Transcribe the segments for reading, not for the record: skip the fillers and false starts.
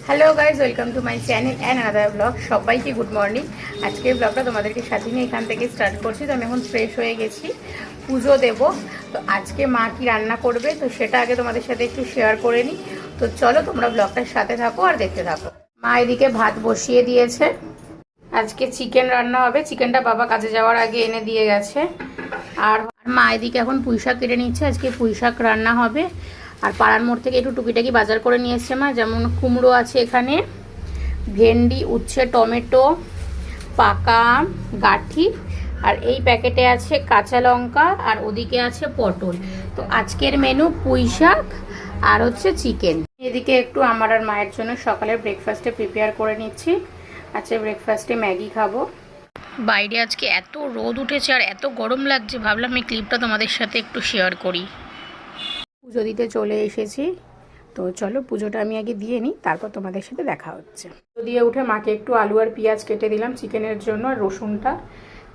Hello guys, welcome to my channel and another blog. সবাইকে good morning. আজকের ব্লগটা তোমাদেরকে সাথে নিয়ে এখান থেকে স্টার্ট করছি। তো আমি এখন ফ্রেশ হয়ে গেছি, পুজো দেব। তো আজকে মা কি রান্না করবে তো সেটা আগে তোমাদের সাথে একটু শেয়ার করে নিই। তো চলো তোমরা ব্লগটার সাথে থাকো আর দেখতে থাকো। মা এদিকে ভাত বসিয়ে দিয়েছে, আজকে চিকেন রান্না হবে। চিকেনটা বাবা কাজে যাওয়ার আগে এনে দিয়ে গেছে। আর মা এদিকে এখন পুঁই শাক কেটে নিচ্ছে, আজকে পুঁই শাক রান্না হবে। আর পাড়ার মোড় থেকে একটু টুকিটাকি বাজার করে নিয়ে এসছে মা, যেমন কুমড়ো আছে এখানে, ভেন্ডি, উচ্ছে, টমেটো, পাকা আম, গাঠি, আর এই প্যাকেটে আছে কাঁচা লঙ্কা, আর ওদিকে আছে পটল। তো আজকের মেনু পুঁই শাক আর হচ্ছে চিকেন। এদিকে একটু আমার আর মায়ের জন্য সকালের ব্রেকফাস্টে প্রিপেয়ার করে নিচ্ছি। আজকে ব্রেকফাস্টে ম্যাগি খাবো। বাইরে আজকে এত রোদ উঠেছে আর এত গরম লাগছে, ভাবলাম এই ক্লিপটা তোমাদের সাথে একটু শেয়ার করি। পুজো দিতে চলে এসেছি, তো চলো পুজোটা আমি আগে দিয়ে নিই, তারপর তোমাদের সাথে দেখা হচ্ছে। পুজো দিয়ে উঠে মাকে একটু আলু আর পেঁয়াজ কেটে দিলাম চিকেনের জন্য। আর রসুনটা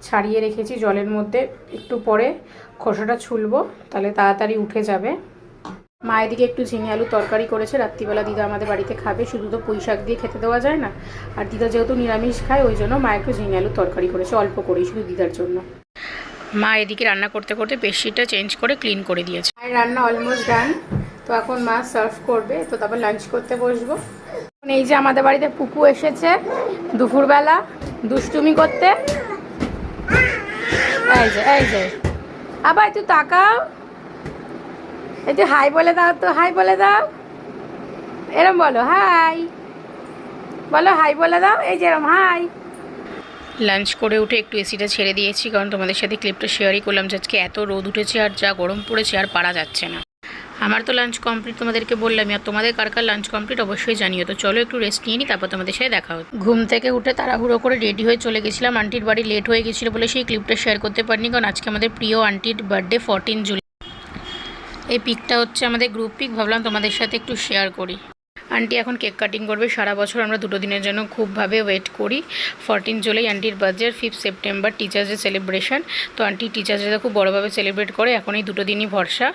ছাড়িয়ে রেখেছি জলের মধ্যে, একটু পরে খোসাটা ছুলবো, তাহলে তাড়াতাড়ি উঠে যাবে। মা এদিকে একটু ঝিঙে আলু তরকারি করেছে, রাত্রিবেলা দিদা আমাদের বাড়িতে খাবে, শুধু তো পুঁই শাক দিয়ে খেতে দেওয়া যায় না। আর দিদা যেহেতু নিরামিষ খায়, ওই জন্য মা একটু ঝিঙে আলু তরকারি করেছে, অল্প করেই, শুধু দিদার জন্য। মা এদিকে রান্না করতে করতে বেডশিটটা চেঞ্জ করে ক্লিন করে দিয়েছে। আর রান্না অলমোস্ট ডান। তো এখন মা সার্ভ করবে, তো তারপর লাঞ্চ করতে বসবো। এই যে আমাদের বাড়িতে পুপু এসেছে দুপুরবেলা দুষ্টুমি করতে। এই যে আবার একটু তাকাও, একটু হাই বলে দাও, তো হাই বলে দাও, এরম বলো হাই, বলো হাই বলে দাও, এই যে এরম হাই। লাঞ্চ করে উঠে একটু এসিটা ছেড়ে দিয়েছি, কারণ তোমাদের সাথে ক্লিপটা শেয়ারই করলাম যে আজকে এত রোদ উঠেছে আর যা গরম পড়েছে আর পারা যাচ্ছে না। আমার তো লাঞ্চ কমপ্লিট, তোমাদেরকে বললামই। আর তোমাদের কার কার লাঞ্চ কমপ্লিট অবশ্যই জানিও। তো চলো একটু রেস্ট নিয়ে নিই, তারপর তোমাদের সাথে দেখা হচ্ছে। ঘুম থেকে উঠে তাড়াহুড়ো করে রেডি হয়ে চলে গেছিলাম। আন্টির বাড়ি লেট হয়ে গেছিলো বলে সেই ক্লিপটা শেয়ার করতে পারিনি, কারণ আজকে আমাদের প্রিয় আন্টির বার্থডে 14 জুলাই। এই পিকটা হচ্ছে আমাদের গ্রুপ পিক, ভাবলাম তোমাদের সাথে একটু শেয়ার করি। আন্টি এখন কেক কাটিং করবে। সারা বছর আমরা দুটো দিনের জন্য খুবভাবে ওয়েট করি। 14 জুলাই আন্টির birthday, 5 September teachers day celebration. তো আন্টি টিচার্স ডে খুব বড়োভাবে সেলিব্রেট করে, এখন এই দুটো দিনই ভরসা।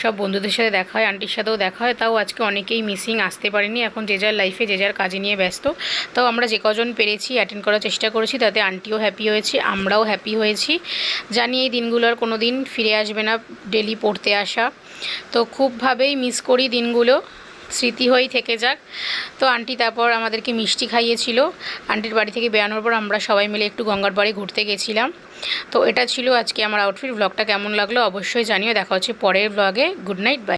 সব বন্ধুদের সাথে দেখা হয়, আন্টির সাথেও দেখা হয়। তাও আজকে অনেকেই মিসিং, আসতে পারেনি, এখন যে যার লাইফে যে যার কাজে নিয়ে ব্যস্ত। তাও আমরা যে কজন পেরেছি অ্যাটেন্ড করার চেষ্টা করেছি, তাতে আন্টিও হ্যাপি হয়েছে, আমরাও হ্যাপি হয়েছি। জানি এই দিনগুলো আর কোনো দিন ফিরে আসবে না, ডেলি পড়তে আসা। তো খুবভাবেই মিস করি দিনগুলো, স্মৃতি হয়েই থেকে যাক। তো আন্টি তারপর আমাদেরকে মিষ্টি খাইয়েছিল। আন্টির বাড়ি থেকে বেরানোর পর আমরা সবাই মিলে একটু গঙ্গার বাড়ি ঘুরতে গেছিলাম। তো এটা ছিল আজকে আমার আউটফিট। ব্লগটা কেমন লাগলো অবশ্যই জানিও। দেখা হচ্ছে পরের ব্লগে। Good night, by.